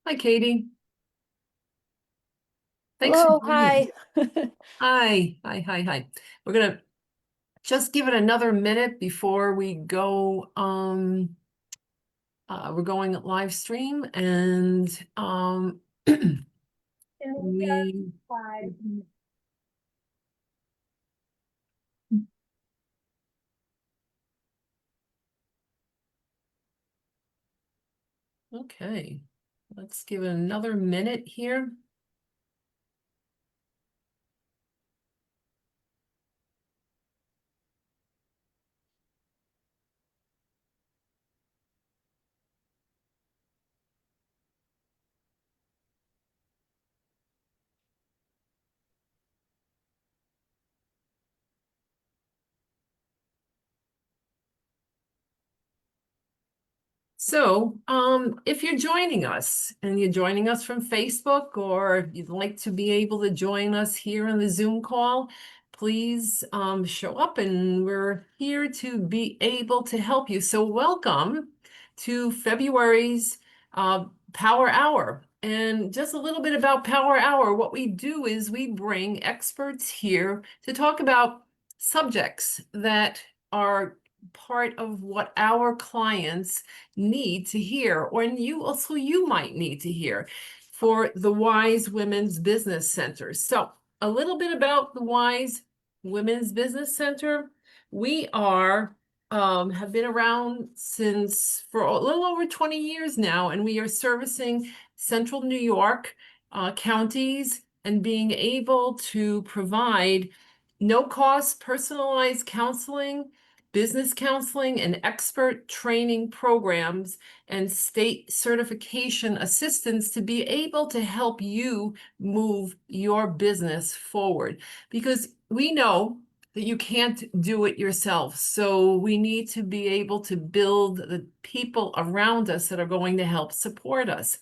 Hi, Katie. Thanks for Hello, joining. hi. Hi. We're gonna just give it another minute before we go. We're going live stream and And we are we live. okay. Let's give it another minute here. So, if you're joining us and you're joining us from Facebook, or if you'd like to be able to join us here in the Zoom call, please show up and we're here to be able to help you. So welcome to February's Power Hour. And just a little bit about Power Hour. What we do is we bring experts here to talk about subjects that are part of what our clients need to hear, or you might need to hear for the Wise Women's Business Center. So a little bit about the Wise Women's Business Center. We have been around since for a little over 20 years now, and we are servicing central New York counties and being able to provide no cost personalized counseling, business counseling, and expert training programs and state certification assistance to be able to help you move your business forward. Because we know that you can't do it yourself. So we need to be able to build the people around us that are going to help support us.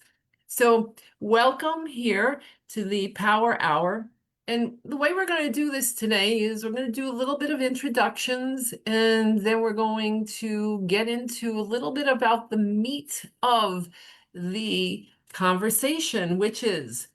So welcome here to the Power Hour. And the way we're going to do this today is we're going to do a little bit of introductions, and then we're going to get into a little bit about the meat of the conversation, which is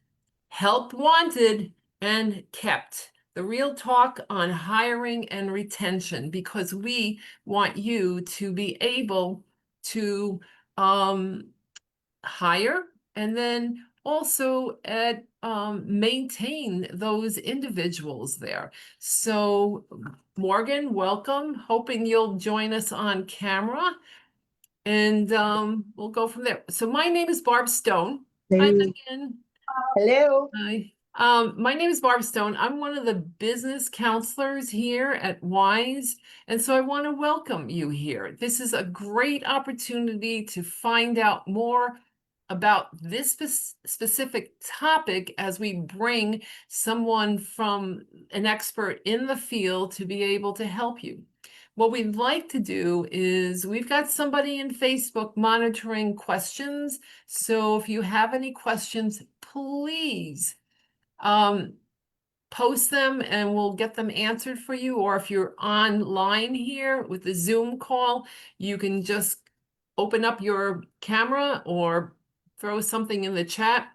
help wanted and kept. The real talk on hiring and retention, because we want you to be able to hire and then also maintain those individuals there. So Morgan, welcome. Hoping you'll join us on camera, and we'll go from there. So my name is Barb Stone. Hi, Hello. Megan. Hello. Hi. My name is Barb Stone. I'm one of the business counselors here at Wise, and so I want to welcome you here. This is a great opportunity to find out more about this specific topic as we bring someone from an expert in the field to be able to help you. What we'd like to do is we've got somebody in Facebook monitoring questions. So if you have any questions, please post them and we'll get them answered for you. Or if you're online here with the Zoom call, you can just open up your camera or throw something in the chat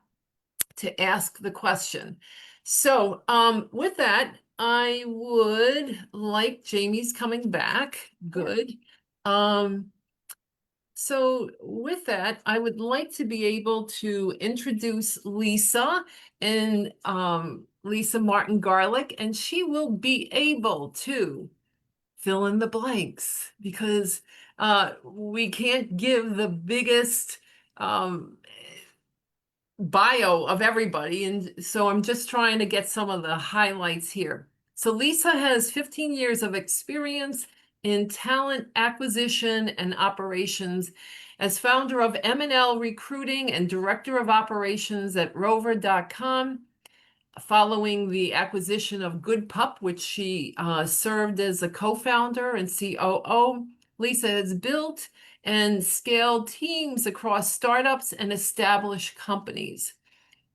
to ask the question. So with that, I would like Jamie's coming back. Good. So with that, I would like to be able to introduce Lisa and Lisa Martin Garlick, and she will be able to fill in the blanks because we can't give the biggest bio of everybody. And so I'm just trying to get some of the highlights here. So Lisa has 15 years of experience in talent acquisition and operations as founder of M&L Recruiting and director of operations at rover.com. Following the acquisition of Good Pup, which she served as a co-founder and COO, Lisa has built and scaled teams across startups and established companies.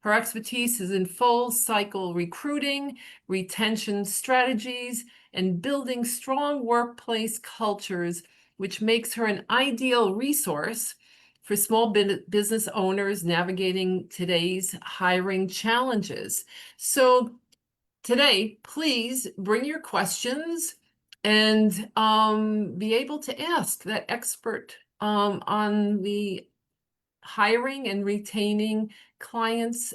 Her expertise is in full cycle recruiting, retention strategies, and building strong workplace cultures, which makes her an ideal resource for small business owners navigating today's hiring challenges. So today, please bring your questions and be able to ask that expert on the hiring and retaining clients,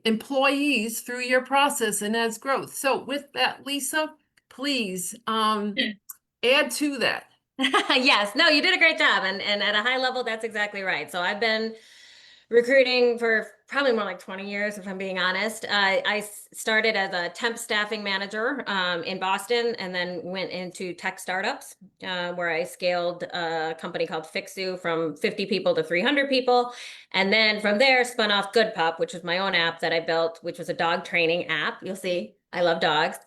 employees through your process and as growth. So with that, Lisa, please add to that. Yes, no, you did a great job. And at a high level, that's exactly right. So I've been recruiting for probably more like 20 years, if I'm being honest. I started as a temp staffing manager in Boston and then went into tech startups where I scaled a company called Fixu from 50 people to 300 people. And then from there spun off Good Pup, which was my own app that I built, which was a dog training app. You'll see, I love dogs.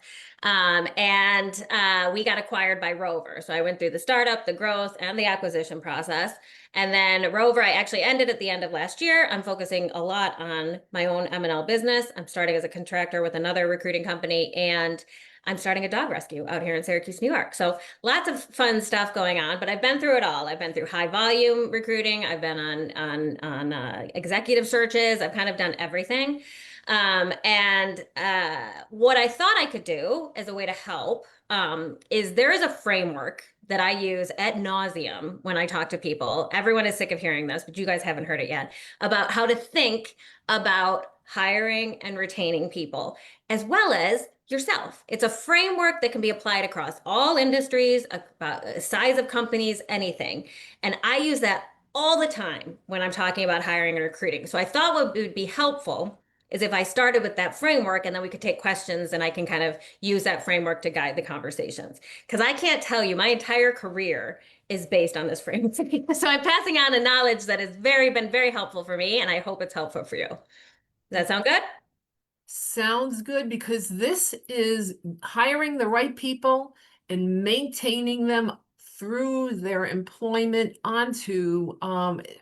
We got acquired by Rover. So I went through the startup, the growth, and the acquisition process. And then Rover, I actually ended at the end of last year. I'm focusing a lot on my own M&L business. I'm starting as a contractor with another recruiting company, and I'm starting a dog rescue out here in Syracuse, New York. So lots of fun stuff going on, but I've been through it all. I've been through high volume recruiting. I've been on executive searches. I've kind of done everything. What I thought I could do as a way to help is there is a framework that I use ad nauseum when I talk to people. Everyone is sick of hearing this, but you guys haven't heard it yet, about how to think about hiring and retaining people, as well as yourself. It's a framework that can be applied across all industries, about the size of companies, anything. And I use that all the time when I'm talking about hiring and recruiting. So I thought what would be helpful is if I started with that framework and then we could take questions and I can kind of use that framework to guide the conversations. Because I can't tell you, my entire career is based on this framework. So I'm passing on a knowledge that has been very helpful for me, and I hope it's helpful for you. Does that sound good? Sounds good, because this is hiring the right people and maintaining them through their employment onto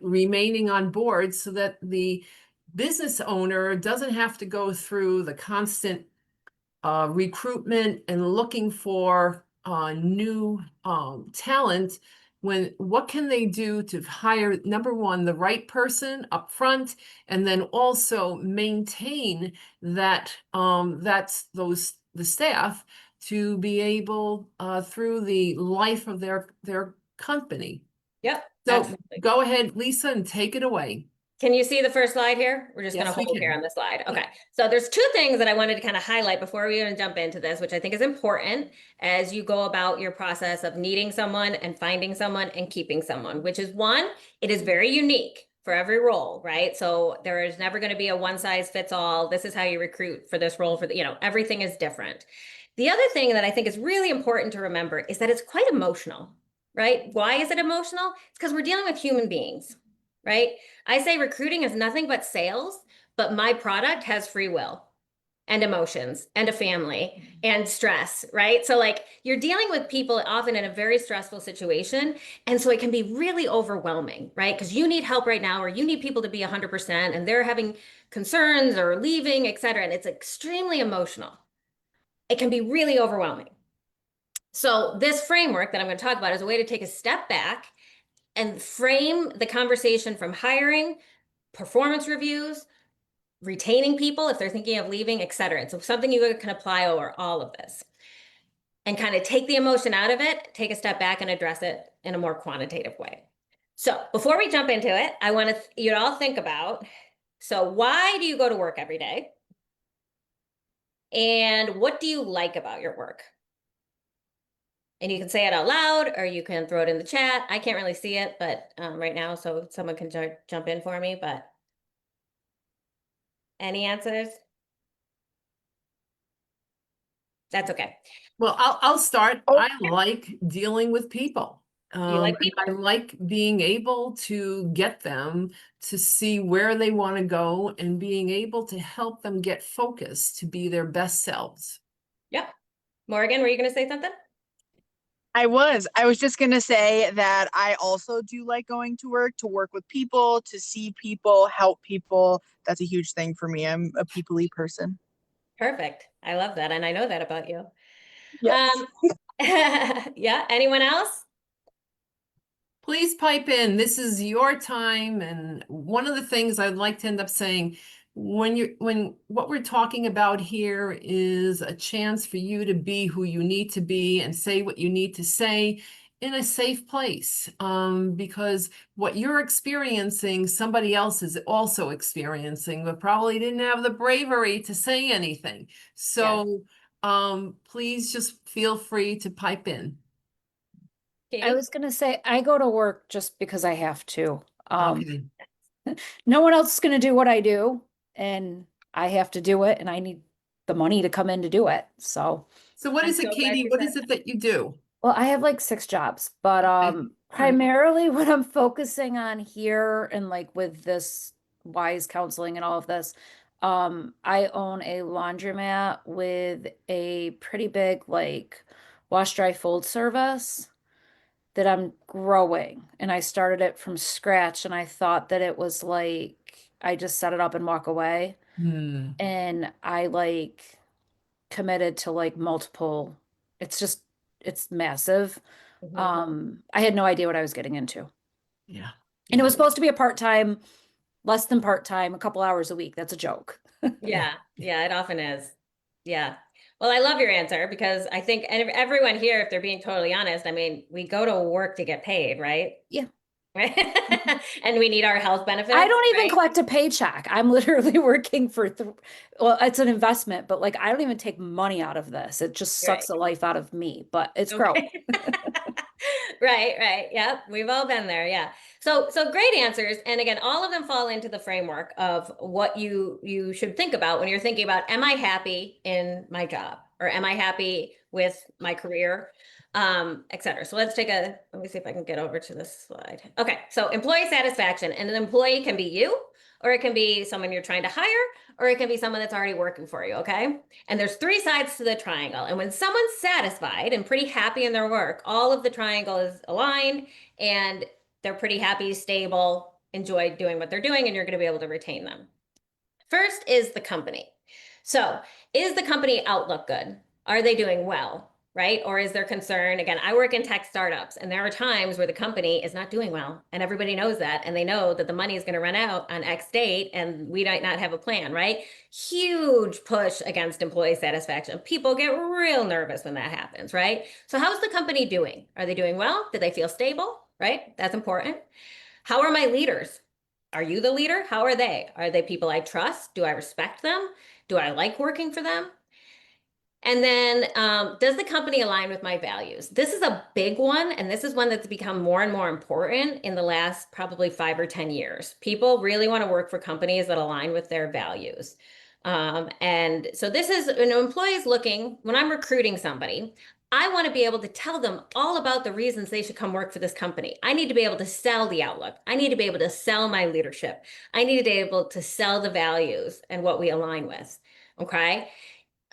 remaining on board so that the business owner doesn't have to go through the constant recruitment and looking for new talent. What can they do to hire, number one, the right person up front, and then also maintain the staff to be able through the life of their company. Yep, So absolutely. go ahead, Lisa, and take it away. Can you see the first slide here? We're just going Yes, to we hold here can. on the slide. Okay. So there's two things that I wanted to kind of highlight before we even jump into this, which I think is important as you go about your process of needing someone and finding someone and keeping someone, which is one, it is very unique for every role, right? So there is never going to be a one size fits all. This is how you recruit for this role everything is different. The other thing that I think is really important to remember is that it's quite emotional, right? Why is it emotional? It's because we're dealing with human beings, right? I say recruiting is nothing but sales, but my product has free will and emotions and a family and stress, right? So like you're dealing with people often in a very stressful situation. And so it can be really overwhelming, right? Because you need help right now, or you need people to be 100% and they're having concerns or leaving, et cetera. And it's extremely emotional. It can be really overwhelming. So this framework that I'm going to talk about is a way to take a step back and frame the conversation from hiring, performance reviews, retaining people if they're thinking of leaving, et cetera. It's something you can apply over all of this and kind of take the emotion out of it, take a step back and address it in a more quantitative way. So before we jump into it, I want you to all think about, so why do you go to work every day? And what do you like about your work? And you can say it out loud or you can throw it in the chat. I can't really see it, but right now, so someone can jump in for me, but any answers? That's okay. Well, I'll start. I like dealing with people. You like And people? I like being able to get them to see where they want to go and being able to help them get focused to be their best selves. Yep. Morgan, were you going to say something? I was just gonna say that I also do like going to work with people, to see people, help people. That's a huge thing for me. I'm a people-y person. Perfect. I love that. And I know that about you. Yes. Yeah. Anyone else? Please pipe in. This is your time. And one of the things I'd like to end up saying, when what we're talking about here is a chance for you to be who you need to be and say what you need to say in a safe place. Because what you're experiencing, somebody else is also experiencing, but probably didn't have the bravery to say anything. So please just feel free to pipe in. I Katie? was gonna say, I go to work just because I have to. Okay. No one else is gonna do what I do, and I have to do it, and I need the money to come in to do it. So, So what I'm is it, so glad Katie? you What said is it that you do? well, I have like 6 jobs, but Okay. primarily what I'm focusing on here and like with this wise counseling and all of this, I own a laundromat with a pretty big like wash dry fold service that I'm growing, and I started it from scratch, and I thought that it was like I just set it up and walk away, Hmm. and I like committed to like multiple, it's just it's massive. I had no idea what I was getting into. Yeah. And it was Yeah. supposed to be a part-time, less than part-time, a couple hours a week. That's a joke. Yeah, yeah, it often is. Yeah. Well, I love your answer because I think and everyone here, if they're being totally honest, I mean, we go to work to get paid, right? Yeah. Right. And we need our health benefits. I don't even right? collect a paycheck. I'm literally working for, well, it's an investment, but like I don't even take money out of this. It just Right. sucks the life out of me, but it's growing. Okay. Right, right. Yep. We've all been there. Yeah. So great answers. And again, all of them fall into the framework of what you should think about when you're thinking about, am I happy in my job or am I happy with my career? Et cetera. So let me see if I can get over to this slide. Okay. So employee satisfaction, and an employee can be you, or it can be someone you're trying to hire, or it can be someone that's already working for you. Okay. And there's 3 sides to the triangle. And when someone's satisfied and pretty happy in their work, all of the triangle is aligned and they're pretty happy, stable, enjoy doing what they're doing, and you're going to be able to retain them. First is the company. So is the company outlook good? Are they doing well? Right? Or is there concern? Again, I work in tech startups, and there are times where the company is not doing well, and everybody knows that, and they know that the money is going to run out on X date, and we might not have a plan, right? Huge push against employee satisfaction. People get real nervous when that happens, right? So how's the company doing? Are they doing well? Do they feel stable? Right? That's important. How are my leaders? Are you the leader? How are they? Are they people I trust? Do I respect them? Do I like working for them? And then, does the company align with my values? This is a big one, and this is one that's become more and more important in the last probably 5 or 10 years. People really want to work for companies that align with their values. And so this is, an employee is looking, when I'm recruiting somebody, I want to be able to tell them all about the reasons they should come work for this company. I need to be able to sell the outlook. I need to be able to sell my leadership. I need to be able to sell the values and what we align with. Okay.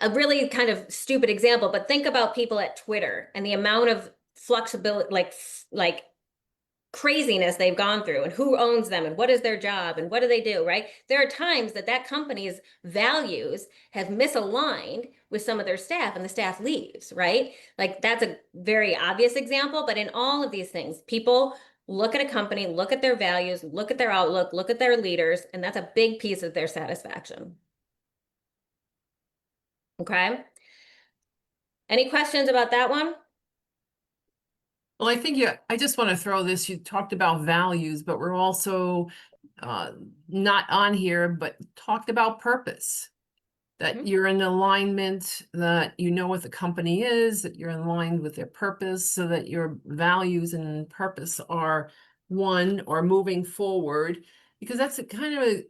A really kind of stupid example, but think about people at Twitter and the amount of flexibility, like craziness they've gone through, and who owns them, and what is their job, and what do they do, right? There are times that company's values have misaligned with some of their staff, and the staff leaves, right? Like that's a very obvious example, but in all of these things, people look at a company, look at their values, look at their outlook, look at their leaders, and that's a big piece of their satisfaction. Okay. Any questions about that one? Well, I think I just want to throw this, you talked about values, but we're also not on here, but talked about purpose. That you're in alignment, that you know what the company is, that you're in line with their purpose, so that your values and purpose are one or moving forward. Because that's a kind of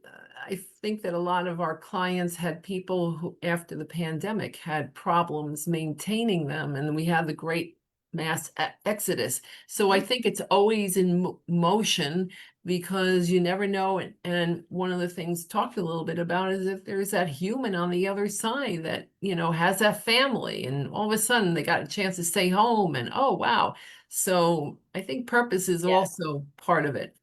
I think that a lot of our clients had people who, after the pandemic, had problems maintaining them, and we had the great mass exodus. So I think it's always in motion, because you never know. And one of the things talked a little bit about is if there's that human on the other side that, has that family, and all of a sudden they got a chance to stay home, and oh, wow. So I think purpose is also part of it.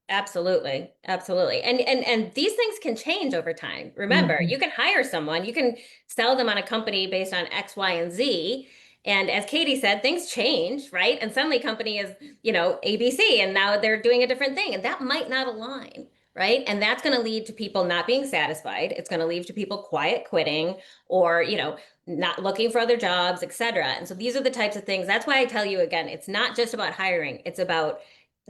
Absolutely. Absolutely. And these things can change over time. Remember, you can hire someone, you can sell them on a company based on X, Y, and Z, And as Katie said, things change, right? And suddenly company is, ABC, and now they're doing a different thing, and that might not align, right? And that's going to lead to people not being satisfied. It's going to lead to people quiet quitting, or, not looking for other jobs, etc. And so these are the types of things. That's why I tell you again, it's not just about hiring. It's about,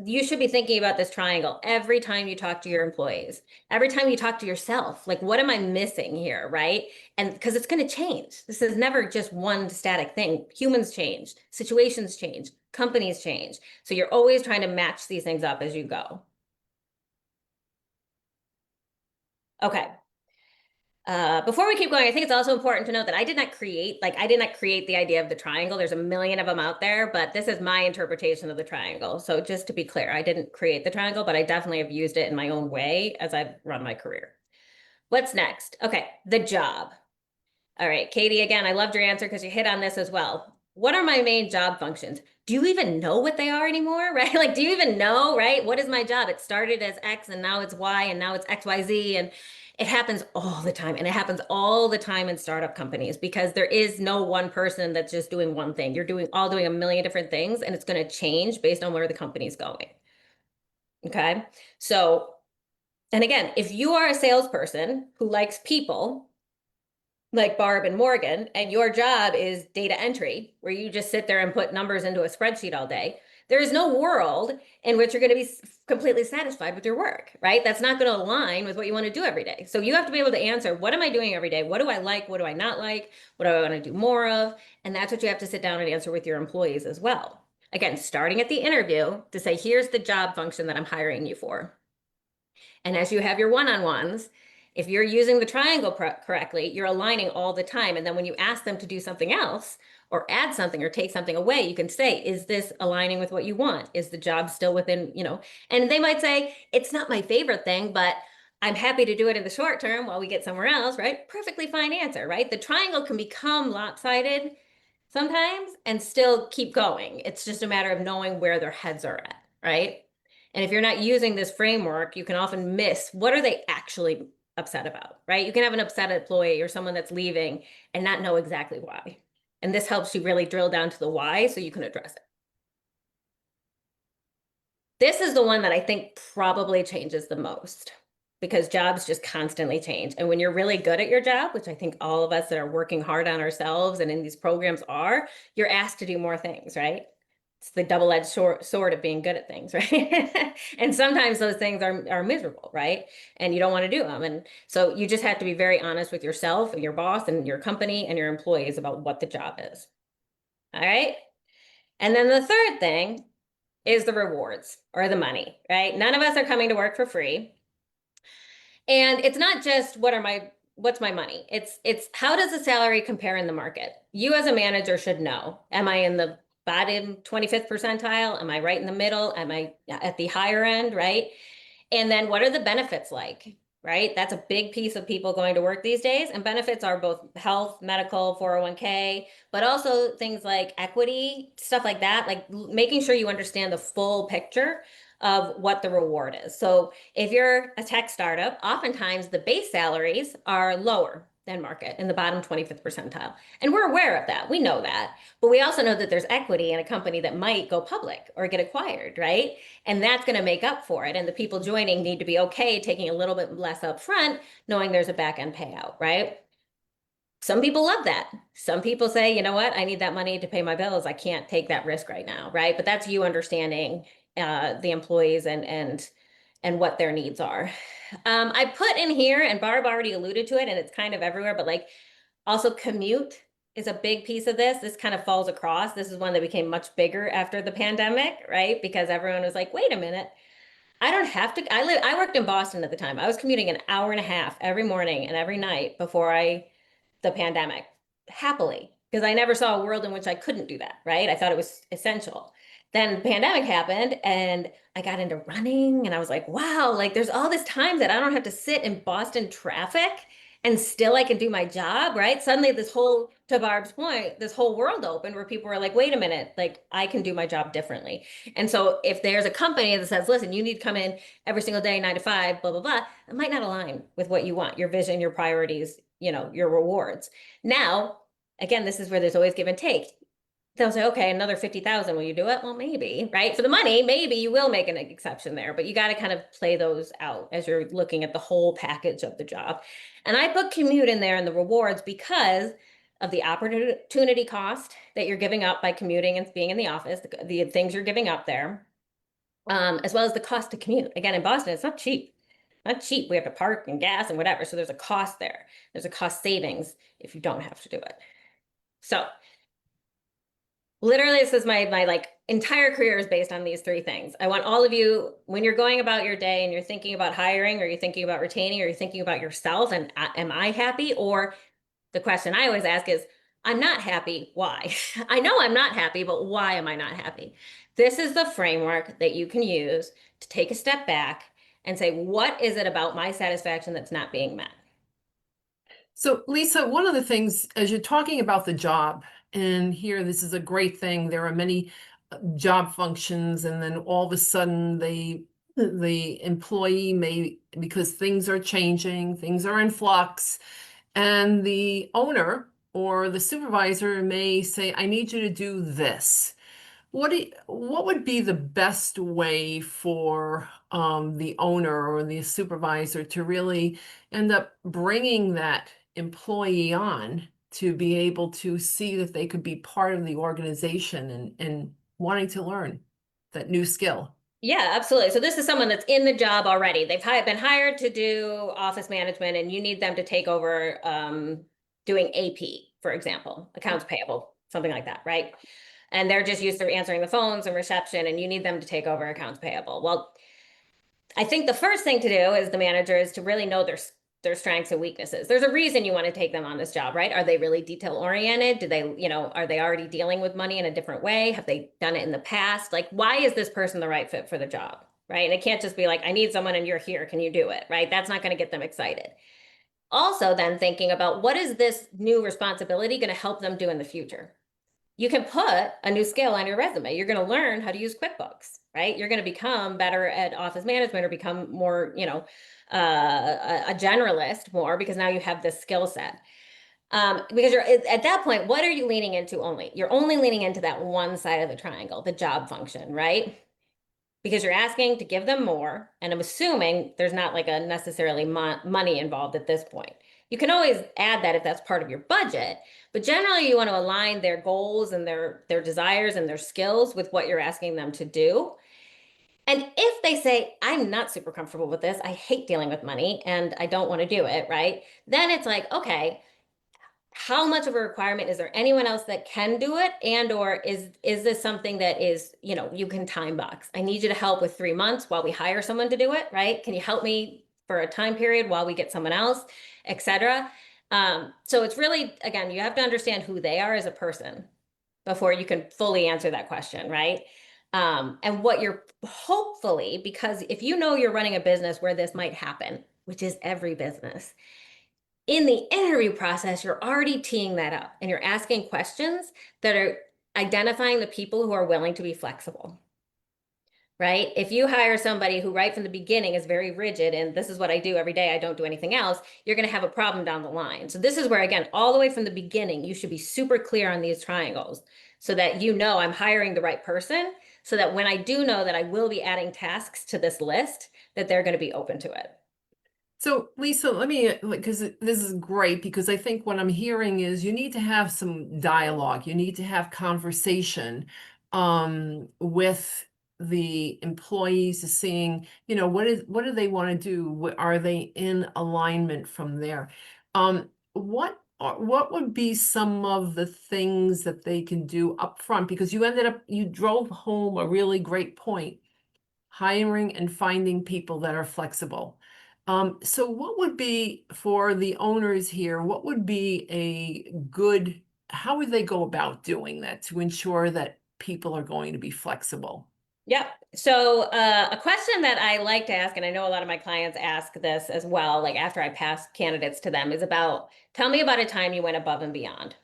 you should be thinking about this triangle every time you talk to your employees, every time you talk to yourself. Like, what am I missing here, right? And because it's going to change. This is never just one static thing. Humans change, situations change, companies change. So you're always trying to match these things up as you go. Okay. Before we keep going, I think it's also important to note that I did not create the idea of the triangle. There's a million of them out there, but this is my interpretation of the triangle. So just to be clear, I didn't create the triangle, but I definitely have used it in my own way as I've run my career. What's next? Okay, the job. All right, Katie, again, I loved your answer because you hit on this as well. What are my main job functions? Do you even know what they are anymore, right? Like, do you even know, right? What is my job? It started as X and now it's Y and now it's XYZ, and it happens all the time. And it happens all the time in startup companies because there is no one person that's just doing one thing. You're doing a million different things, and it's going to change based on where the company's going. Okay. So, and again, if you are a salesperson who likes people, like Barb and Morgan, and your job is data entry, where you just sit there and put numbers into a spreadsheet all day, there is no world in which you're going to be completely satisfied with your work, right? That's not going to align with what you want to do every day. So you have to be able to answer, what am I doing every day? What do I like? What do I not like? What do I want to do more of? And that's what you have to sit down and answer with your employees as well. Again, starting at the interview to say, here's the job function that I'm hiring you for. And as you have your one-on-ones, if you're using the triangle correctly, you're aligning all the time. And then when you ask them to do something else or add something or take something away, you can say, is this aligning with what you want? Is the job still within, and they might say, it's not my favorite thing, but I'm happy to do it in the short term while we get somewhere else, right? Perfectly fine answer, right? The triangle can become lopsided sometimes and still keep going. It's just a matter of knowing where their heads are at, right? And if you're not using this framework, you can often miss what are they actually upset about, right? You can have an upset employee or someone that's leaving and not know exactly why. And this helps you really drill down to the why so you can address it. This is the one that I think probably changes the most because jobs just constantly change. And when you're really good at your job, which I think all of us that are working hard on ourselves and in these programs are, you're asked to do more things, right? It's the double-edged sword of being good at things, right? And sometimes those things are miserable, right? And you don't want to do them. And so you just have to be very honest with yourself and your boss and your company and your employees about what the job is. All right. And then the third thing is the rewards or the money, right? None of us are coming to work for free. And it's not just what's my money? It's how does the salary compare in the market? You as a manager should know, am I in the bottom 25th percentile? Am I right in the middle? Am I at the higher end, right? And then what are the benefits like, right? That's a big piece of people going to work these days. And benefits are both health, medical, 401k, but also things like equity, stuff like that, like making sure you understand the full picture of what the reward is. So if you're a tech startup, oftentimes the base salaries are lower than market in the bottom 25th percentile. And we're aware of that. We know that. But we also know that there's equity in a company that might go public or get acquired, right? And that's going to make up for it. And the people joining need to be okay taking a little bit less up front, knowing there's a back end payout, right? Some people love that. Some people say, you know what, I need that money to pay my bills. I can't take that risk right now, right? But that's you understanding the employees and what their needs are. I put in here, and Barb already alluded to it, and it's kind of everywhere, but like also commute is a big piece of this. This kind of falls across. This is one that became much bigger after the pandemic, right? Because everyone was like, wait a minute, I don't have to, I worked in Boston at the time. I was commuting an hour and a half every morning and every night before the pandemic, happily, because I never saw a world in which I couldn't do that, right? I thought it was essential. Then the pandemic happened and I got into running and I was like, wow, like there's all this time that I don't have to sit in Boston traffic and still I can do my job, right? Suddenly to Barb's point, this whole world opened where people were like, wait a minute, like I can do my job differently. And so if there's a company that says, listen, you need to come in every single day, 9 to 5, blah, blah, blah, it might not align with what you want, your vision, your priorities, your rewards. Now, again, this is where there's always give and take. they'll say, okay, another 50,000, will you do it? Well, maybe, right? For the money, maybe you will make an exception there, but you got to kind of play those out as you're looking at the whole package of the job. And I put commute in there in the rewards because of the opportunity cost that you're giving up by commuting and being in the office, the things you're giving up there, as well as the cost to commute. Again, in Boston, it's not cheap. Not cheap. We have to park and gas and whatever. So there's a cost there. There's a cost savings if you don't have to do it. So literally, this is my like entire career is based on these three things. I want all of you, when you're going about your day and you're thinking about hiring, or you're thinking about retaining, or you're thinking about yourself and am I happy? Or the question I always ask is, I'm not happy, why? I know I'm not happy, but why am I not happy? This is the framework that you can use to take a step back and say, what is it about my satisfaction that's not being met? So Lisa, one of the things, as you're talking about the job, and here, this is a great thing. There are many job functions, and then all of a sudden the employee may, because things are changing, things are in flux, and the owner or the supervisor may say, I need you to do this. What would be the best way for the owner or the supervisor to really end up bringing that employee on to be able to see that they could be part of the organization and wanting to learn that new skill? Yeah, absolutely. So this is someone that's in the job already. They've been hired to do office management, and you need them to take over doing AP, for example, accounts payable, something like that, right? And they're just used to answering the phones and reception, and you need them to take over accounts payable. Well, I think the first thing to do as the manager is to really know their strengths and weaknesses. There's a reason you want to take them on this job, right? Are they really detail oriented? Do they, are they already dealing with money in a different way? Have they done it in the past? Like, why is this person the right fit for the job, right? And it can't just be like, I need someone and you're here, can you do it, right? That's not going to get them excited. Also, then thinking about what is this new responsibility going to help them do in the future? You can put a new skill on your resume. You're going to learn how to use QuickBooks, right? You're going to become better at office management or become more, a generalist more, because now you have this skill set. Because you're at that point, what are you leaning into only? You're only leaning into that one side of the triangle, the job function, right? Because you're asking to give them more, and I'm assuming there's not like a necessarily money involved at this point. You can always add that if that's part of your budget, but generally you want to align their goals and their desires and their skills with what you're asking them to do. And if they say, I'm not super comfortable with this, I hate dealing with money and I don't want to do it, right? Then it's like, okay, how much of a requirement is there anyone else that can do it? And or is this something that is, you can time box? I need you to help with 3 months while we hire someone to do it, right? Can you help me for a time period while we get someone else, etc.? So it's really, again, you have to understand who they are as a person before you can fully answer that question, right? And what you're hopefully, because if you're running a business where this might happen, which is every business, in the interview process, you're already teeing that up and you're asking questions that are identifying the people who are willing to be flexible, right? If you hire somebody who right from the beginning is very rigid and this is what I do every day, I don't do anything else, you're going to have a problem down the line. So this is where, again, all the way from the beginning, you should be super clear on these triangles so that I'm hiring the right person, so that when I do know that I will be adding tasks to this list, that they're going to be open to it. So Lisa, let me, because this is great, because I think what I'm hearing is you need to have some dialogue. You need to have conversation with the employees, seeing, what do they want to do? Are they in alignment from there? What would be some of the things that they can do up front? Because you drove home a really great point, hiring and finding people that are flexible. So what would be, for the owners here, what would be how would they go about doing that to ensure that people are going to be flexible? Yep. So a question that I like to ask, and I know a lot of my clients ask this as well, like after I pass candidates to them, is about, tell me about a time you went above and beyond,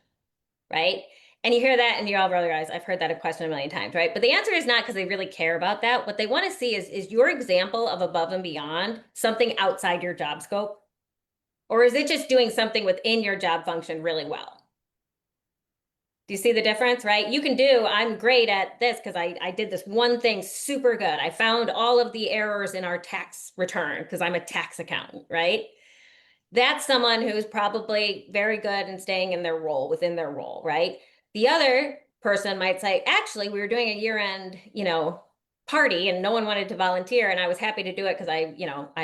right? And you hear that and you're all roll your eyes. I've heard that question a million times, right? But the answer is not because they really care about that. What they want to see is your example of above and beyond something outside your job scope? Or is it just doing something within your job function really well? Do you see the difference, right? You can do, I'm great at this because I did this one thing super good. I found all of the errors in our tax return because I'm a tax accountant, right? That's someone who's probably very good in staying in their role, within their role, right? The other person might say, actually, we were doing a year-end, party and no one wanted to volunteer and I was happy to do it because I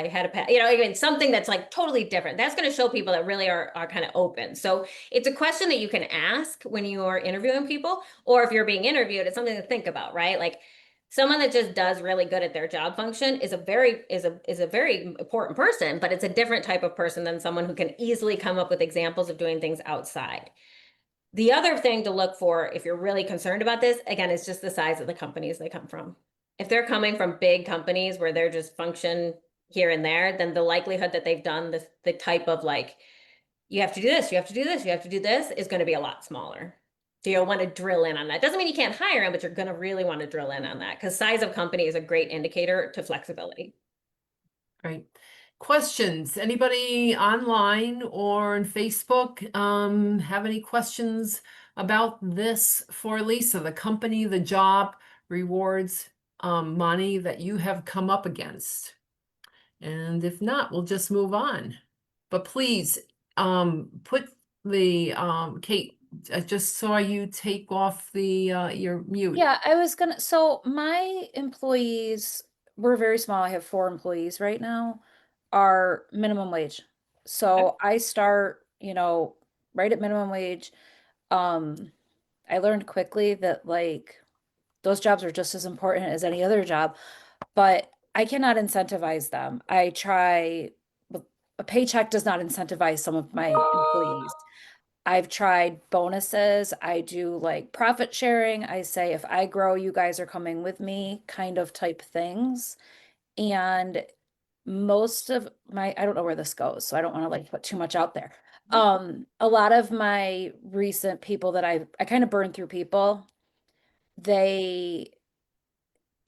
had something that's like totally different. That's going to show people that really are kind of open. So it's a question that you can ask when you are interviewing people, or if you're being interviewed, it's something to think about, right? Like someone that just does really good at their job function is a very important person, but it's a different type of person than someone who can easily come up with examples of doing things outside. The other thing to look for, if you're really concerned about this, again, is just the size of the companies they come from. If they're coming from big companies where they're just function here and there, then the likelihood that they've done the type of like, you have to do this, you have to do this, you have to do this is going to be a lot smaller. So you'll want to drill in on that. Doesn't mean you can't hire them, but you're going to really want to drill in on that because size of company is a great indicator to flexibility. Great. Questions? Anybody online or on Facebook have any questions about this for Lisa? The company, the job, rewards, money that you have come up against? And if not, we'll just move on. But please, put the, Kate, I just saw you take off the, your mute. Yeah, so my employees, we're very small. I have 4 employees right now, are minimum wage. So I start, right at minimum wage. I learned quickly that like those jobs are just as important as any other job, but I cannot incentivize them. I try, but a paycheck does not incentivize some of my employees. I've tried bonuses. I do like profit sharing. I say, if I grow, you guys are coming with me, kind of type things. And most of I don't know where this goes, so I don't want to like put too much out there. A lot of my recent people that I kind of burn through people, the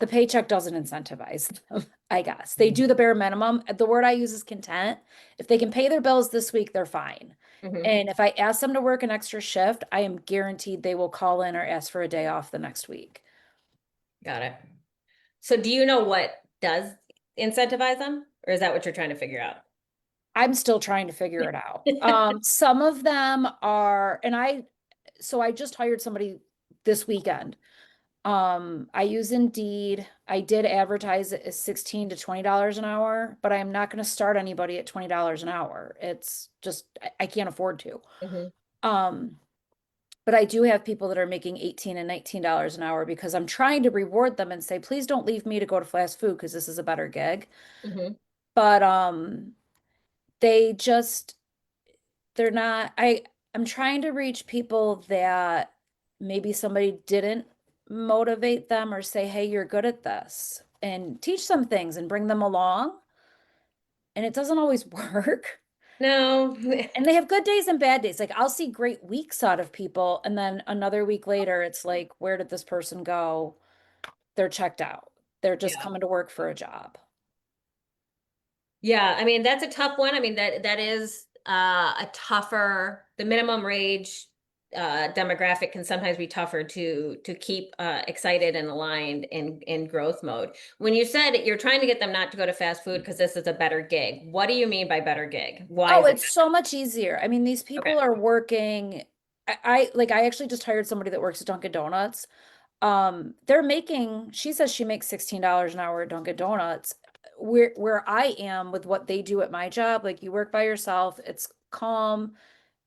paycheck doesn't incentivize them, I guess. They do the bare minimum. The word I use is content. If they can pay their bills this week, they're fine. Mhm. And if I ask them to work an extra shift, I am guaranteed they will call in or ask for a day off the next week. Got it. So do you know what does incentivize them, or is that what you're trying to figure out? I'm still trying to figure it out. Some of them are, so I just hired somebody this weekend. I use Indeed. I did advertise it as $16 to $20 an hour, but I'm not going to start anybody at $20 an hour. It's just, I can't afford to. Mhm. But I do have people that are making $18 and $19 an hour because I'm trying to reward them and say, please don't leave me to go to fast food because this is a better gig. Mhm. But they just, they're not, I'm trying to reach people that maybe somebody didn't motivate them or say, hey, you're good at this, and teach them things and bring them along. And it doesn't always work. No. And they have good days and bad days. Like I'll see great weeks out of people, and then another week later, it's like, where did this person go? They're checked out. They're just Yeah. coming to work for a job. Yeah, I mean, that's a tough one. I mean, that is a tougher, the minimum wage demographic can sometimes be tougher to keep excited and aligned in growth mode. When you said you're trying to get them not to go to fast food because this is a better gig, what do you mean by better gig? Why Oh, is it it's so much easier. I mean, these people Okay. are working. I actually just hired somebody that works at Dunkin' Donuts. She says she makes $16 an hour at Dunkin' Donuts. Where I am with what they do at my job, like you work by yourself, it's calm,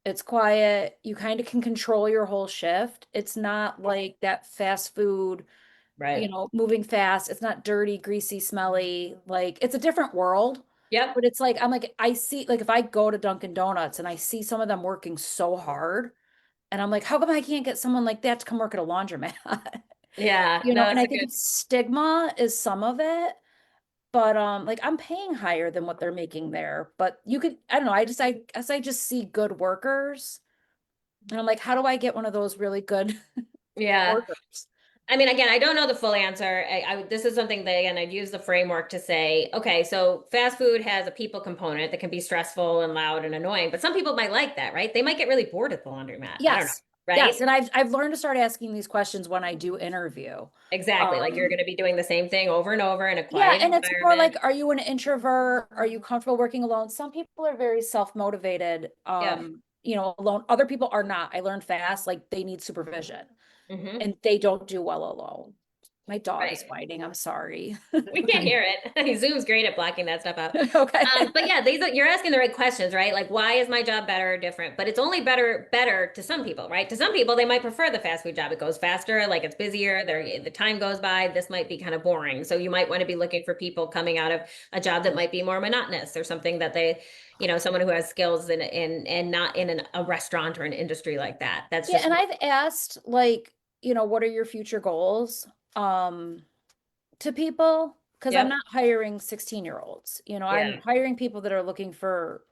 it's quiet, you kind of can control your whole shift. It's not like that fast food, Right. moving fast. It's not dirty, greasy, smelly. Like it's a different world. Yep. But it's like, I'm like, I see, like if I go to Dunkin' Donuts and I see some of them working so hard, and I'm like, how come I can't get someone like that to come work at a laundromat? Yeah, no, And it's I a think good. it's stigma is some of it, but like I'm paying higher than what they're making there. But I don't know, I guess I just see good workers, and I'm like, how do I get one of those really good Yeah. workers? I mean, again, I don't know the full answer. This is something that, again, I'd use the framework to say, okay, so fast food has a people component that can be stressful and loud and annoying, but some people might like that, right? They might get really bored at the laundromat. I don't know. Yes. right? Yes, and I've learned to start asking these questions when I do interview. Exactly. Like you're Um, going to be doing the same thing over and over in a Yeah, quiet and it's more environment. like, are you an introvert? Are you comfortable working alone? Some people are very self-motivated, Yeah. alone. Other people are not. I learned fast, like they need supervision Hmm. and they don't do well alone. My dog is Right. whining. I'm sorry. We can't hear it. Zoom's great at blocking that stuff out. Okay. But yeah, you're asking the right questions, right? Like, why is my job better or different? But it's only better to some people, right? To some people, they might prefer the fast food job. It goes faster, like it's busier, the time goes by. This might be kind of boring. So you might want to be looking for people coming out of a job that might be more monotonous or something that they, someone who has skills in not in a restaurant or an industry like that. That's Yeah, just and I've asked like, what are your future goals? To people, because I'm yep. not hiring 16-year-olds. I'm Yeah. hiring people that are looking for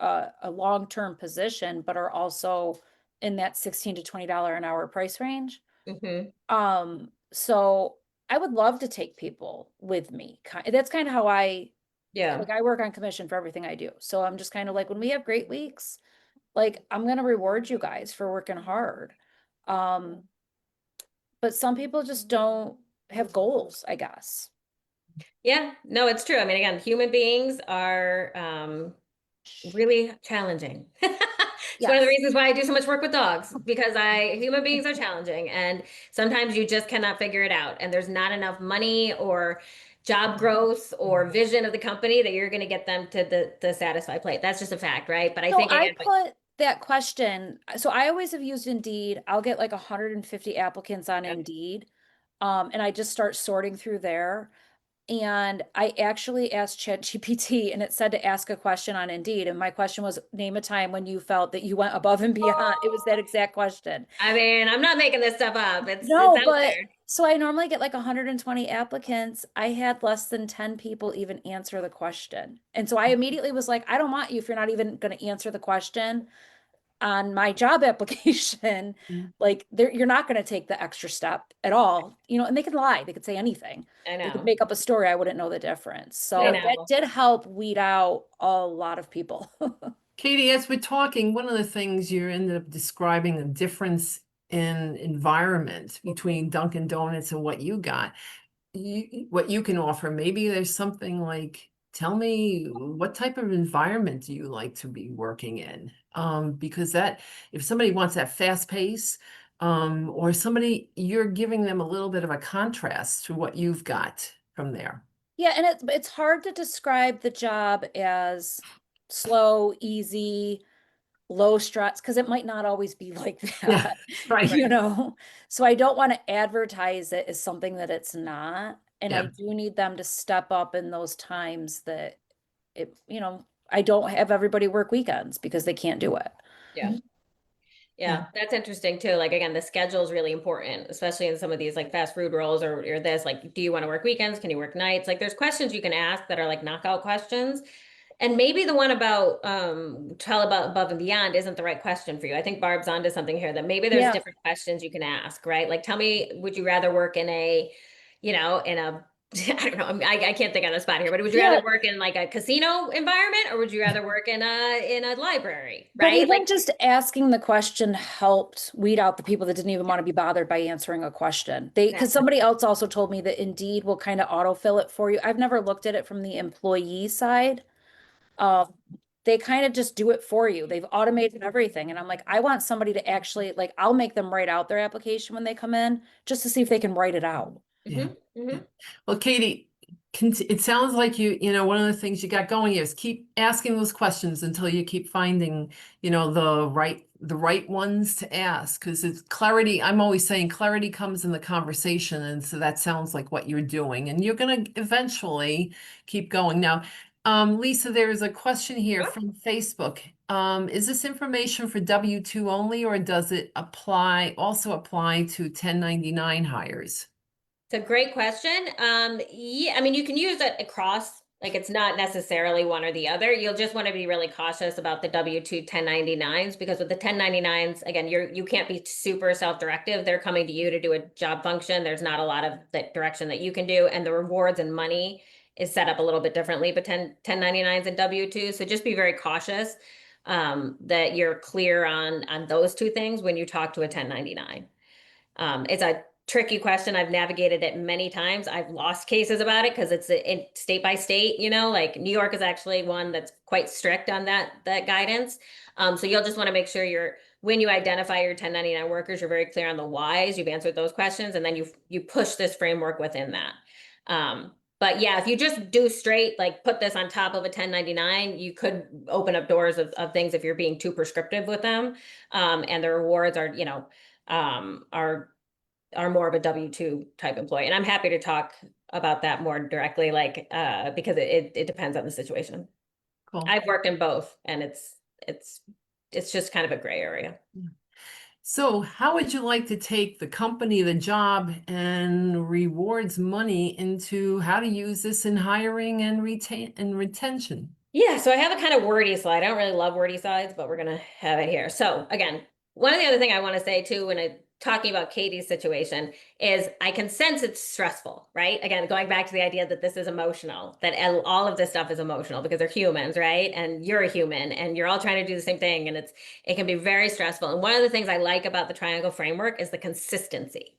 a long-term position, but are also in that 16 to $20 an hour price range. Hmm. So I would love to take people with me. That's kind of how Yeah. I work on commission for everything I do. So I'm just kind of like, when we have great weeks, like I'm gonna reward you guys for working hard. Um, but some people just don't have goals, I guess. Yeah. No, it's true. I mean, again, human beings are really challenging. It's one of the Yes. reasons why I do so much work with dogs because human beings are challenging and sometimes you just cannot figure it out and there's not enough money or job growth or vision of the company that you're going to get them to the satisfied plate. That's just a fact, right? But I So think I again, put that question. So I always have used Indeed. I'll get like 150 applicants on yep. Indeed. And I just start sorting through there. And I actually asked ChatGPT and it said to ask a question on Indeed. And my question was, name a time when you felt that you went above and beyond. It was that exact question. I mean, I'm not making this stuff up. It's No, out but there. so I normally get like 120 applicants. I had less than 10 people even answer the question. And so I immediately was like, I don't want you if you're not even going to answer the question on my job application. Mm. Like you're not going to take the extra step at all, and they can lie. They could say anything. I They could know. make up a story. I wouldn't know the difference. I So that know. did help weed out a lot of people. Katie, as we're talking, one of the things you ended up describing the difference in environment between Dunkin' Donuts and what you got. What you can offer. Maybe there's something like, tell me what type of environment do you like to be working in? Because if somebody wants that fast pace, or you're giving them a little bit of a contrast to what you've got from there. Yeah, and it's hard to describe the job as slow, easy, low stress, because it might not always be like Yeah, that, right. you know? So I don't want to advertise it as something that it's not. And I Yeah. do need them to step up in those times that I don't have everybody work weekends because they can't do it. Yeah. Yeah. Yeah, that's interesting too. Like again, the schedule is really important, especially in some of these like fast food roles or this, like, do you want to work weekends? Can you work nights? Like there's questions you can ask that are like knockout questions. And maybe the one about tell about above and beyond isn't the right question for you. I think Barb's onto something here that maybe there's Yeah. different questions you can ask, right? Like tell me, would you rather work in in a I don't know, I can't think on the spot here, but would you Yeah. rather work in like a casino environment or would you rather work in a library, But right? even Like just asking the question helped weed out the people that didn't even want to be bothered by answering a question. Because exactly. somebody else also told me that Indeed will kind of autofill it for you. I've never looked at it from the employee side. Um, they kind of just do it for you. They've automated everything. And I'm like, I want somebody to actually, like, I'll make them write out their application when they come in just to see if they can write it out. Yeah. Hmm. Yeah. Well, Katie, it sounds like one of the things you got going is keep asking those questions until you keep finding, the right ones to ask. Because it's clarity. I'm always saying clarity comes in the conversation. And so that sounds like what you're doing. And you're going to eventually keep going. Now, Lisa, there is a question here from Facebook. Is this information for W-2 only, or does it also apply to 1099 hires? It's a great question. Yeah, I mean, you can use it across, like it's not necessarily one or the other. You'll just want to be really cautious about the W-2 1099s because with the 1099s, again, you can't be super self-directive. They're coming to you to do a job function. There's not a lot of that direction that you can do, and the rewards and money is set up a little bit differently, but 1099s and W-2. So just be very cautious. that you're clear on those two things when you talk to a 1099. It's a tricky question. I've navigated it many times. I've lost cases about it because it's state by state, you know, like New York is actually one that's quite strict on that guidance. So you'll just want to make sure when you identify your 1099 workers, you're very clear on the whys, you've answered those questions, and then you push this framework within that. But yeah, if you just do straight, like put this on top of a 1099, you could open up doors of things if you're being too prescriptive with them. And the rewards are, you know, are more of a W-2 type employee. And I'm happy to talk about that more directly, like, because it depends on the situation. Cool. I've worked in both, and it's just kind of a gray area. So how would you like to take the company, the job, and rewards money into how to use this in hiring and retention? Yeah, so I have a kind of wordy slide. I don't really love wordy slides, but we're gonna have it here. So again, one of the other thing I want to say too, when I talking about Katie's situation, is I can sense it's stressful, right? Again, going back to the idea that this is emotional, that all of this stuff is emotional because they're humans, right? And you're a human, and you're all trying to do the same thing, and it can be very stressful. And one of the things I like about the triangle framework is the consistency.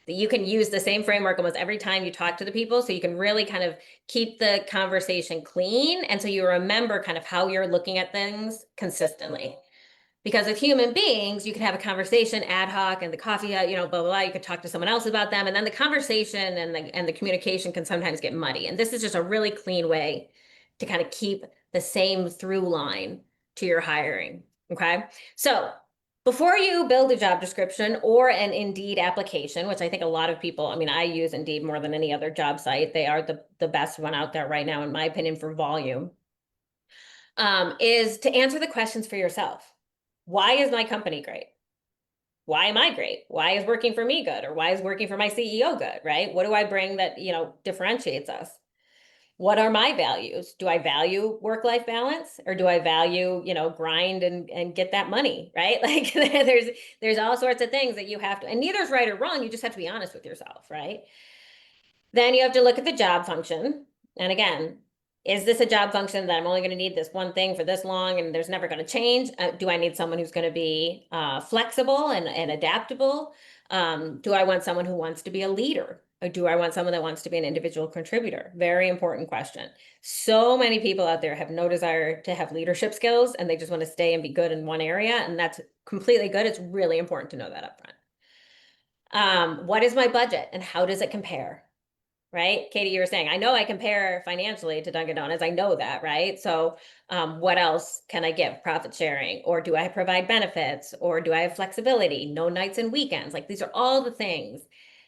That you can use the same framework almost every time you talk to the people, so you can really kind of keep the conversation clean, and so you remember kind of how you're looking at things consistently. Because with human beings, you can have a conversation ad hoc and the coffee, you know, blah, blah, blah. You could talk to someone else about them. And then the conversation and the communication can sometimes get muddy. And this is just a really clean way to kind of keep the same through line to your hiring. Okay. So before you build a job description or an Indeed application, which I think a lot of people, I mean, I use Indeed more than any other job site. They are the best one out there right now, in my opinion, for volume, is to answer the questions for yourself. Why is my company great? Why am I great? Why is working for me good? Or why is working for my CEO good, right? What do I bring that, you know, differentiates us? What are my values? Do I value work-life balance, or do I value, you know, grind and get that money, right? Like there's all sorts of things that you have to, and neither's right or wrong. You just have to be honest with yourself, right? Then you have to look at the job function. And again, is this a job function that I'm only going to need this one thing for this long and there's never going to change? Do I need someone who's going to be flexible and adaptable? Do I want someone who wants to be a leader? Or do I want someone that wants to be an individual contributor? Very important question. So many people out there have no desire to have leadership skills, and they just want to stay and be good in one area. And that's completely good. It's really important to know that up front. What is my budget and how does it compare? Right? Katie, you were saying, I know I compare financially to Dunkin' Donuts. I know that, right? So what else can I give? Profit sharing, or do I provide benefits, or do I have flexibility? No nights and weekends. Like, these are all the things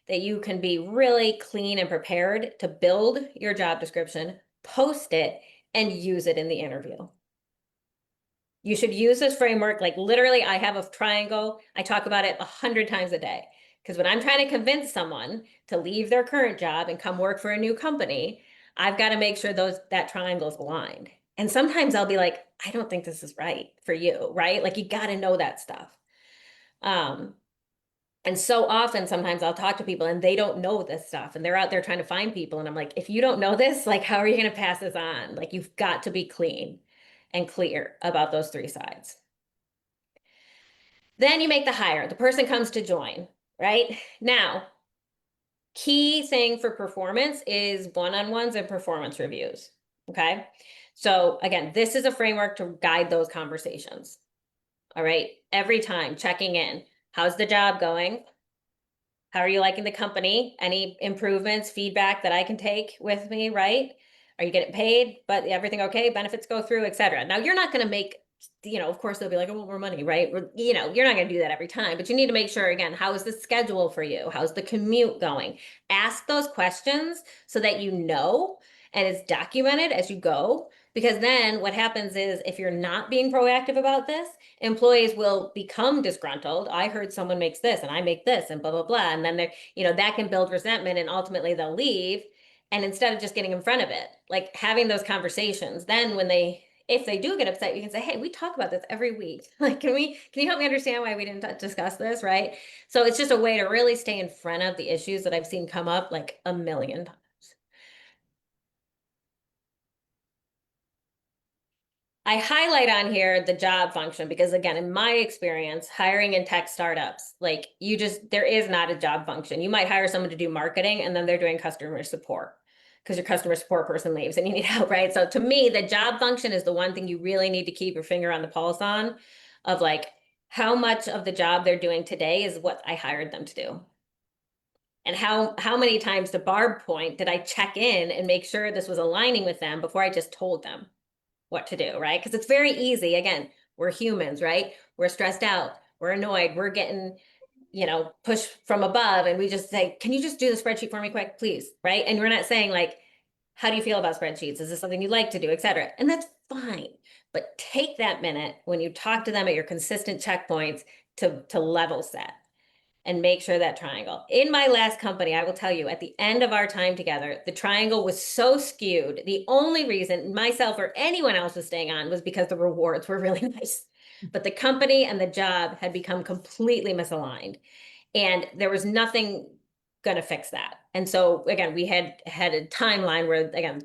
that you can be really clean and prepared to build your job description, post it, and use it in the interview. You should use this framework. Like, literally, I have a triangle. I talk about it 100 times a day. Because when I'm trying to convince someone to leave their current job and come work for a new company, I've got to make sure that triangle's aligned. And sometimes I'll be like, I don't think this is right for you, right? Like, you got to know that stuff. And so often, sometimes I'll talk to people and they don't know this stuff, and they're out there trying to find people. And I'm like, if you don't know this, like, how are you going to pass this on? Like, you've got to be clean and clear about those three sides. Then you make the hire. The person comes to join. Right? Now, key thing for performance is one-on-ones and performance reviews. Okay. So again, this is a framework to guide those conversations. All right. Every time checking in. How's the job going? How are you liking the company? Any improvements, feedback that I can take with me, right? Are you getting paid? But everything okay? Benefits go through, etc. Now, you're not going to make, you know, of course they'll be like, I want more money, right? You know, you're not going to do that every time, but you need to make sure, again, how is the schedule for you? How's the commute going? Ask those questions so that you know, and it's documented as you go. Because then what happens is, if you're not being proactive about this, employees will become disgruntled. I heard someone makes this and I make this and blah, blah, blah. And then they're, you know, that can build resentment, and ultimately they'll leave. And instead of just getting in front of it, like having those conversations, then if they do get upset, you can say, hey, we talk about this every week. Like, can you help me understand why we didn't discuss this, right? So it's just a way to really stay in front of the issues that I've seen come up like a million times. I highlight on here the job function because again, in my experience, hiring in tech startups, like there is not a job function. You might hire someone to do marketing and then they're doing customer support because your customer support person leaves and you need help, right? So to me, the job function is the one thing you really need to keep your finger on the pulse on of like how much of the job they're doing today is what I hired them to do. And how many times, to Barb point, did I check in and make sure this was aligning with them before I just told them what to do, right? Because it's very easy. Again, we're humans, right? We're stressed out. We're annoyed. We're getting, pushed from above. And we just say, can you just do the spreadsheet for me quick, please? Right? And we're not saying like, how do you feel about spreadsheets? Is this something you like to do, et cetera? And that's fine. But take that minute when you talk to them at your consistent checkpoints to level set and make sure that triangle. In my last company, I will tell you, at the end of our time together, the triangle was so skewed. The only reason myself or anyone else was staying on was because the rewards were really nice. But the company and the job had become completely misaligned. And there was nothing going to fix that. And so, again, we had a timeline where, again,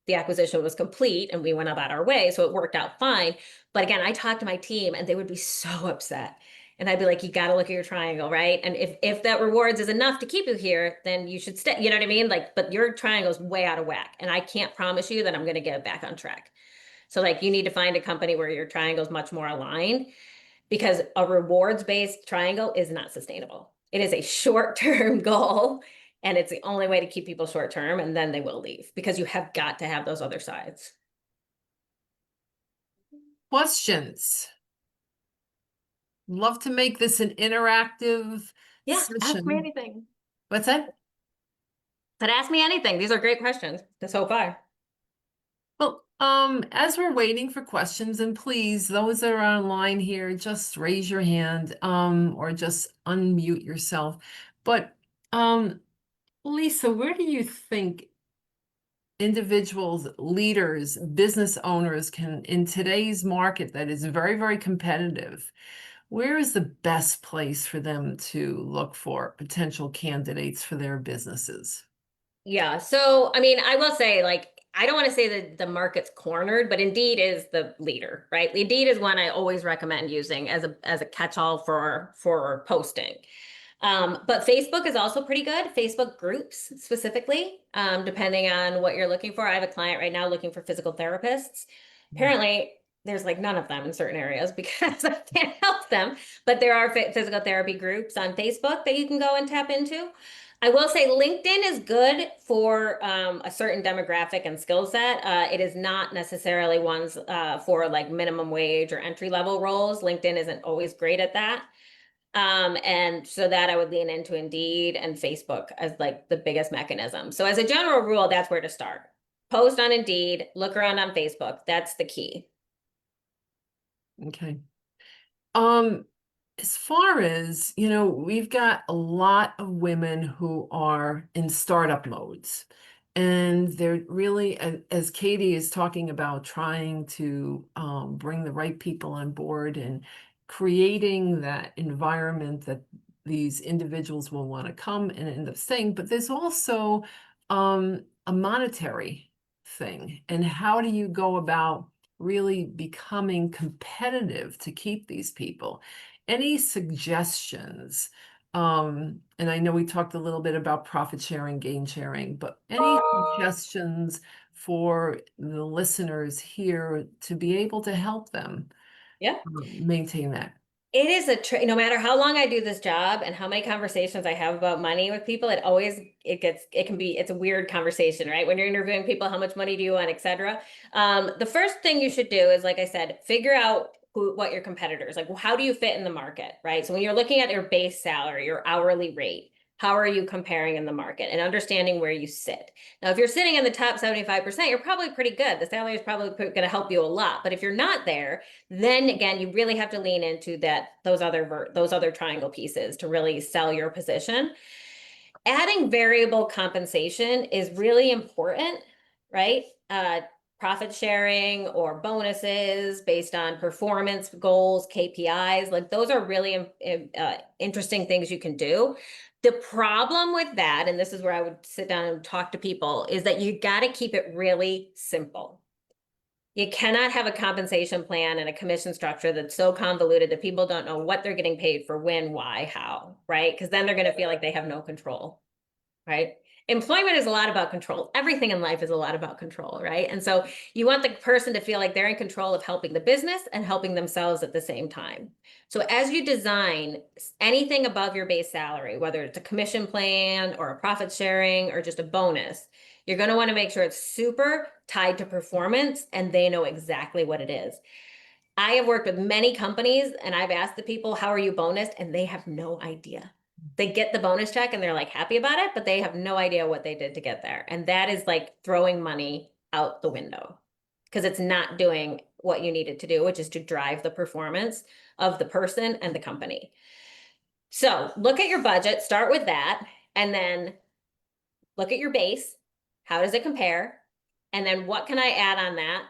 the acquisition was complete and we went about our way. So it worked out fine. But again, I talked to my team and they would be so upset. And I'd be like, you got to look at your triangle, right? And if that rewards is enough to keep you here, then you should stay. You know what I mean? Like, but your triangle is way out of whack. And I can't promise you that I'm going to get it back on track. So like you need to find a company where your triangle is much more aligned because a rewards-based triangle is not sustainable. It is a short-term goal and it's the only way to keep people short-term and then they will leave because you have got to have those other sides. Questions? Love to make this an interactive Yeah, ask me session. anything. What's that? But ask me anything. These are great questions so far. Well, as we're waiting for questions, and please, those that are online here, just raise your hand, or just unmute yourself. But, Lisa, where do you think individuals, leaders, business owners can, in today's market that is very, very competitive, where is the best place for them to look for potential candidates for their businesses? Yeah. So, I mean, I will say, like, I don't want to say that the market's cornered, but Indeed is the leader, right? Indeed is one I always recommend using as a catch-all for posting. But Facebook is also pretty good. Facebook groups specifically, depending on what you're looking for. I have a client right now looking for physical therapists. Apparently, there's like none of them in certain areas because I can't help them. But there are physical therapy groups on Facebook that you can go and tap into. I will say LinkedIn is good for a certain demographic and skill set. It is not necessarily ones for like minimum wage or entry level roles. LinkedIn isn't always great at that. And so that I would lean into Indeed and Facebook as like the biggest mechanism. So as a general rule, that's where to start. Post on Indeed, look around on Facebook. That's the key. Okay. As far as, we've got a lot of women who are in startup modes. And they're really, as Katie is talking about, trying to bring the right people on board and creating that environment that these individuals will want to come and end up staying. But there's also a monetary thing. And how do you go about really becoming competitive to keep these people? Any suggestions? And I know we talked a little bit about profit sharing, gain sharing, but any suggestions for the listeners here to be able to help them Yeah. maintain that? It is no matter how long I do this job and how many conversations I have about money with people, it's a weird conversation, right? When you're interviewing people, how much money do you want, et cetera. The first thing you should do is, like I said, figure out what your competitors, like, how do you fit in the market, right? So when you're looking at your base salary, your hourly rate, how are you comparing in the market and understanding where you sit? Now, if you're sitting in the top 75%, you're probably pretty good. The salary is probably going to help you a lot. But if you're not there, then again, you really have to lean into those other triangle pieces to really sell your position. Adding variable compensation is really important, right? Profit sharing or bonuses based on performance goals, KPIs, like those are really interesting things you can do. The problem with that, and this is where I would sit down and talk to people, is that you got to keep it really simple. You cannot have a compensation plan and a commission structure that's so convoluted that people don't know what they're getting paid for, when, why, how, right? Because then they're going to feel like they have no control, right? Employment is a lot about control. Everything in life is a lot about control, right? And so you want the person to feel like they're in control of helping the business and helping themselves at the same time. So as you design anything above your base salary, whether it's a commission plan or a profit sharing or just a bonus, you're going to want to make sure it's super tied to performance and they know exactly what it is. I have worked with many companies and I've asked the people, how are you bonused? And they have no idea. They get the bonus check and they're like happy about it, but they have no idea what they did to get there. And that is like throwing money out the window because it's not doing what you need it to do, which is to drive the performance of the person and the company. So look at your budget, start with that, and then look at your base. How does it compare? And then what can I add on that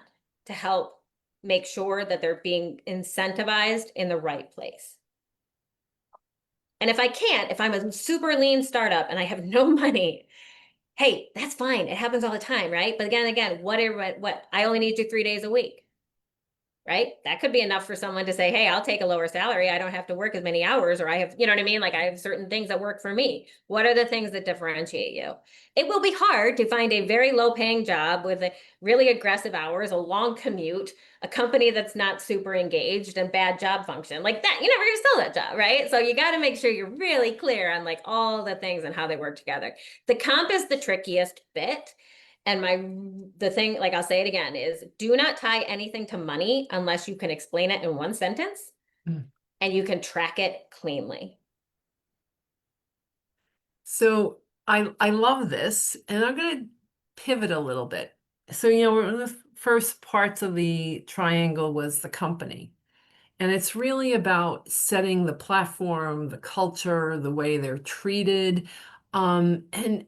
to help make sure that they're being incentivized in the right place? And if I can't, if I'm a super lean startup and I have no money, hey, that's fine. It happens all the time, right? But again, what I only need you 3 days a week, right? That could be enough for someone to say, hey, I'll take a lower salary. I don't have to work as many hours, or I have, you know what I mean? Like I have certain things that work for me. What are the things that differentiate you? It will be hard to find a very low paying job with a really aggressive hours, a long commute, a company that's not super engaged and bad job function like that. You're never going to sell that job, right? So you got to make sure you're really clear on like all the things and how they work together. The comp is the trickiest bit. And the thing, like I'll say it again, is do not tie anything to money unless you can explain it in one sentence and you can track it cleanly. So I love this, and I'm going to pivot a little bit. So, we're in the first parts of the triangle was the company. And it's really about setting the platform, the culture, the way they're treated. And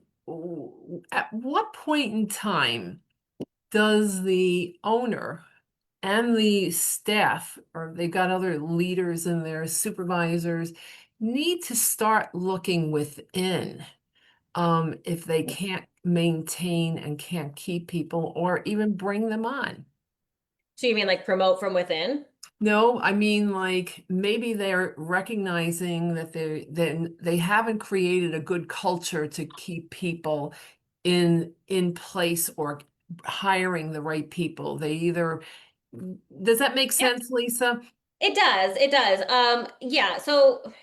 at what point in time does the owner and the staff, or they've got other leaders in there, supervisors, need to start looking within if they can't maintain and can't keep people or even bring them on? So you mean like promote from within? No, I mean, like maybe they're recognizing that they haven't created a good culture to keep people in place or hiring the right people. They either, does that make Yep. sense, Lisa? It does. It does. Yeah. So,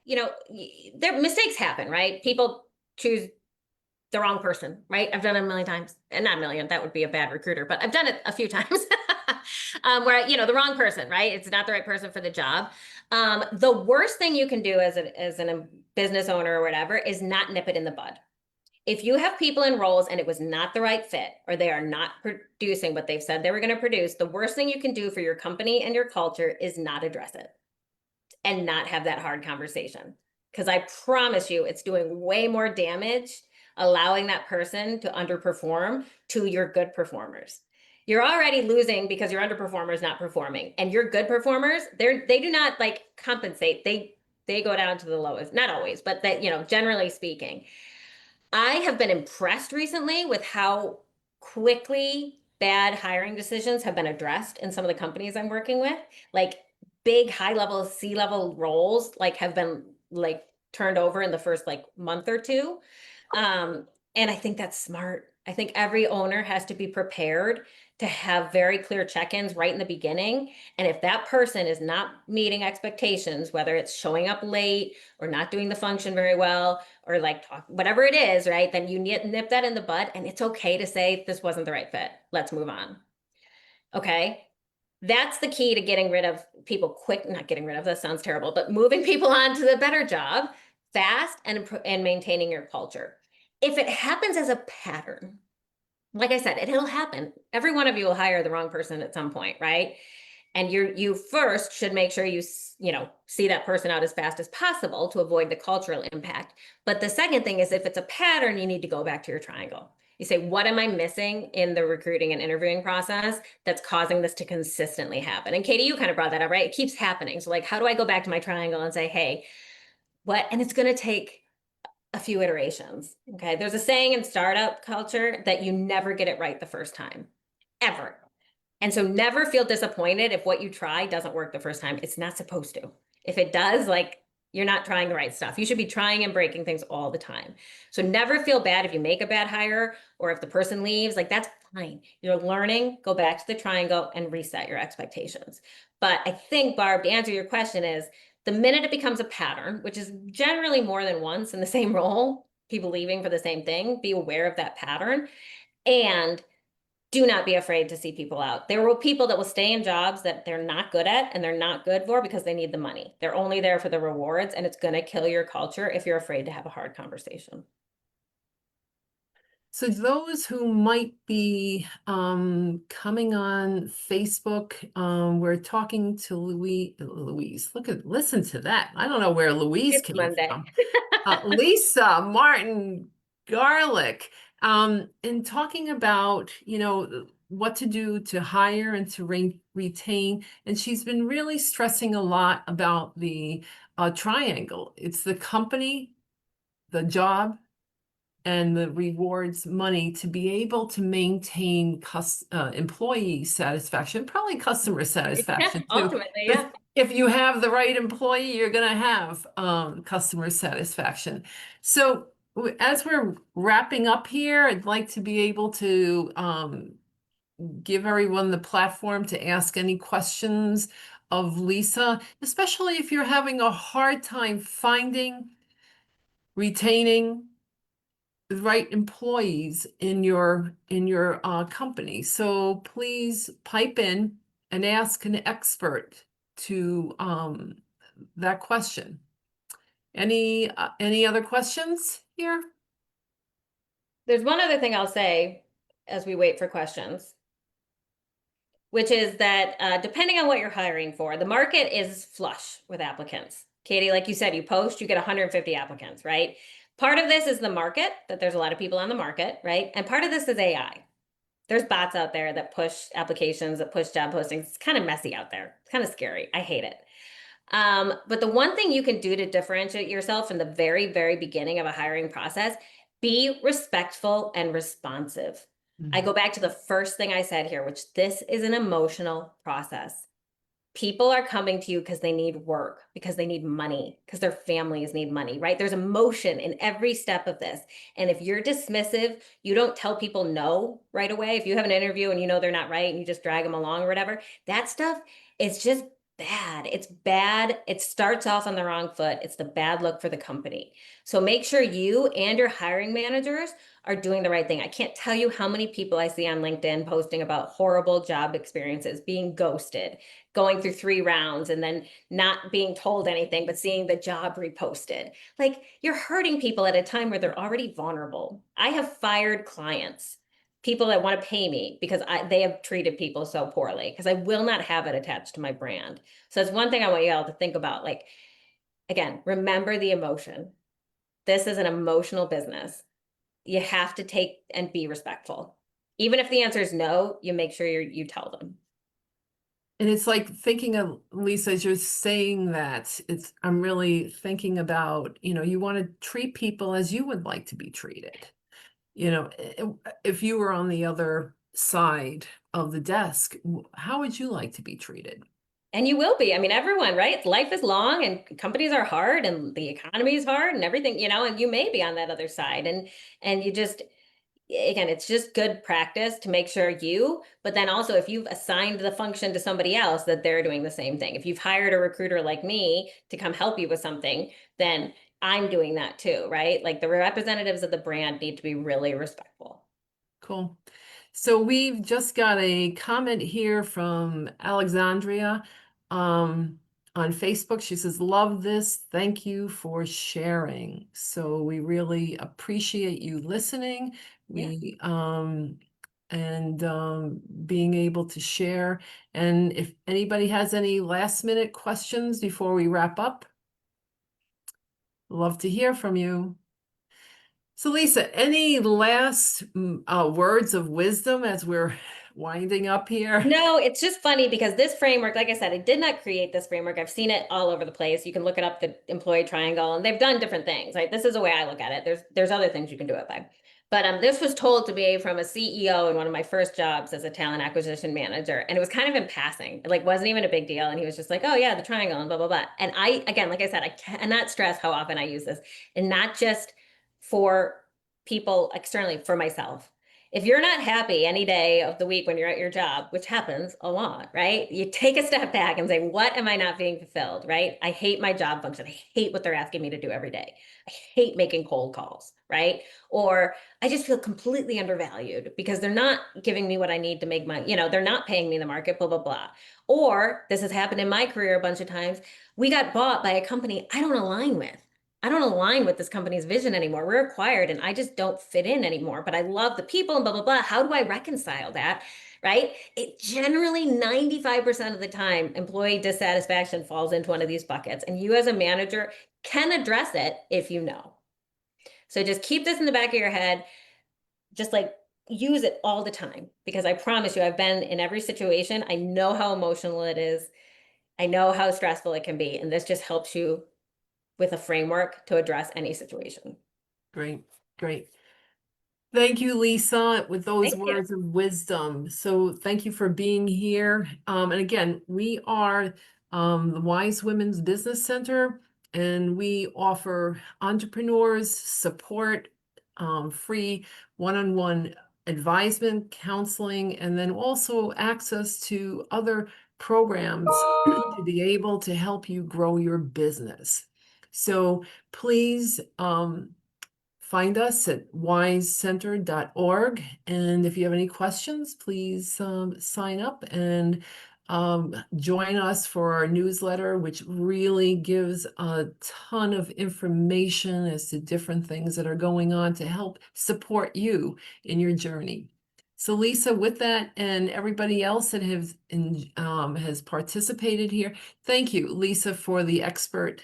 their mistakes happen, right? People choose the wrong person, right? I've done it a million times, and not a million, that would be a bad recruiter, but I've done it a few times where, the wrong person, right? It's not the right person for the job. The worst thing you can do as a business owner or whatever is not nip it in the bud. If you have people in roles and it was not the right fit, or they are not producing what they've said they were going to produce, the worst thing you can do for your company and your culture is not address it and not have that hard conversation. Because I promise you, it's doing way more damage allowing that person to underperform to your good performers. You're already losing because your underperformers not performing, and your good performers, they do not like compensate. They go down to the lowest, not always, but that, generally speaking. I have been impressed recently with how quickly bad hiring decisions have been addressed in some of the companies I'm working with. Like big high level C-level roles like have been like turned over in the first like month or two. And I think that's smart. I think every owner has to be prepared to have very clear check-ins right in the beginning. And if that person is not meeting expectations, whether it's showing up late or not doing the function very well, or like whatever it is, right? Then you nip that in the bud, and it's okay to say this wasn't the right fit. Let's move on. Okay. That's the key to getting rid of people quick, not getting rid of, that sounds terrible, but moving people on to the better job fast and maintaining your culture. If it happens as a pattern, like I said, it'll happen. Every one of you will hire the wrong person at some point, right? And you first should make sure you see that person out as fast as possible to avoid the cultural impact. But the second thing is, if it's a pattern, you need to go back to your triangle. You say, what am I missing in the recruiting and interviewing process that's causing this to consistently happen? And Katie, you kind of brought that up, right? It keeps happening. So like, how do I go back to my triangle and say, hey, what? And it's going to take a few iterations. Okay. There's a saying in startup culture that you never get it right the first time, ever. And so never feel disappointed if what you try doesn't work the first time. It's not supposed to. If it does, like, you're not trying the right stuff. You should be trying and breaking things all the time. So never feel bad if you make a bad hire or if the person leaves, like that's fine. You're learning, go back to the triangle and reset your expectations. But I think, Barb, to answer your question is the minute it becomes a pattern, which is generally more than once in the same role, people leaving for the same thing, be aware of that pattern. And do not be afraid to see people out. There will people that will stay in jobs that they're not good at and they're not good for because they need the money. They're only there for the rewards, and it's going to kill your culture if you're afraid to have a hard conversation. So those who might be coming on Facebook, we're talking to Louise. Listen to that. I don't know where Louise It's came Monday. from. Lisa Martin Garlic, in talking about, what to do to hire and to retain. And she's been really stressing a lot about the triangle. It's the company, the job, and the rewards money to be able to maintain employee satisfaction, probably customer satisfaction too. Ultimately, yeah. If you have the right employee, you're going to have customer satisfaction. So as we're wrapping up here, I'd like to be able to give everyone the platform to ask any questions of Lisa, especially if you're having a hard time finding, retaining the right employees in your company. So please pipe in and ask an expert to that question. Any other questions here? There's one other thing I'll say as we wait for questions, which is that depending on what you're hiring for, the market is flush with applicants. Katie, like you said, you post, you get 150 applicants, right? Part of this is the market, that there's a lot of people on the market, right? And part of this is AI. There's bots out there that push applications, that push job postings. It's kind of messy out there. It's kind of scary. I hate it. But the one thing you can do to differentiate yourself in the very, very beginning of a hiring process, be respectful and responsive. I go back to the first thing I said here, which this is an emotional process. People are coming to you because they need work, because they need money, because their families need money, right? There's emotion in every step of this. And if you're dismissive, you don't tell people no right away. If you have an interview and you know they're not right and you just drag them along or whatever, that stuff is just bad. It's bad. It starts off on the wrong foot. It's the bad look for the company. So make sure you and your hiring managers are doing the right thing. I can't tell you how many people I see on LinkedIn posting about horrible job experiences, being ghosted, going through 3 rounds and then not being told anything, but seeing the job reposted. Like, you're hurting people at a time where they're already vulnerable. I have fired clients, people that want to pay me because they have treated people so poorly, because I will not have it attached to my brand. So that's one thing I want you all to think about. Like, again, remember the emotion. This is an emotional business. You have to take and be respectful. Even if the answer is no, you make sure you tell them. And it's like thinking of, Lisa, as you're saying that, I'm really thinking about, you want to treat people as you would like to be treated. If you were on the other side of the desk, how would you like to be treated? And you will be. I mean, everyone, right? Life is long and companies are hard and the economy is hard and everything, and you may be on that other side. And you just, again, it's just good practice to make sure but then also if you've assigned the function to somebody else, that they're doing the same thing. If you've hired a recruiter like me to come help you with something, then I'm doing that too, right? Like, the representatives of the brand need to be really respectful. Cool. So we've just got a comment here from Alexandria on Facebook. She says, love this. Thank you for sharing. So we really appreciate you listening. We being able to share. And if anybody has any last minute questions before we wrap up, love to hear from you. So Lisa, any last words of wisdom as we're winding up here? No, it's just funny because this framework, like I said, I did not create this framework. I've seen it all over the place. You can look it up, the employee triangle, and they've done different things. Right? This is the way I look at it. There's other things you can do it by. But this was told to me from a CEO in one of my first jobs as a talent acquisition manager. And it was kind of in passing. It like wasn't even a big deal. And he was just like, oh yeah, the triangle and blah, blah, blah. And I, again, like I said, I cannot stress how often I use this, and not just for people externally, for myself. If you're not happy any day of the week when you're at your job, which happens a lot, right? You take a step back and say, what am I not being fulfilled, right? I hate my job function. I hate what they're asking me to do every day. I hate making cold calls, right? Or I just feel completely undervalued because they're not giving me what I need to make my, they're not paying me the market, blah, blah, blah. Or this has happened in my career a bunch of times. We got bought by a company I don't align with. I don't align with this company's vision anymore. We're acquired and I just don't fit in anymore, but I love the people and blah, blah, blah. How do I reconcile that? Right? It generally 95% of the time, employee dissatisfaction falls into one of these buckets, and you as a manager can address it if you know. So just keep this in the back of your head. Just like use it all the time, because I promise you, I've been in every situation. I know how emotional it is. I know how stressful it can be. And this just helps you with a framework to address any situation. Great, great. Thank you, Lisa, with those Thank you. words of wisdom. So thank you for being here. And again, we are the Wise Women's Business Center, and we offer entrepreneurs support, free one-on-one advisement, counseling, and then also access to other programs to be able to help you grow your business. So please, find us at wisecenter.org. And if you have any questions, please sign up and join us for our newsletter, which really gives a ton of information as to different things that are going on to help support you in your journey. So Lisa, with that, and everybody else that has participated here, thank you, Lisa, for the expert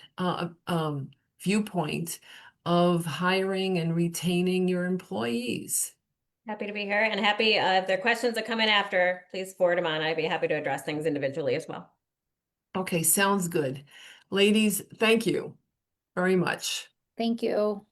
viewpoint of hiring and retaining your employees. Happy to be here, and happy if there are questions that come in after, please forward them on. I'd be happy to address things individually as well. Okay, sounds good. Ladies, thank you very much. Thank you.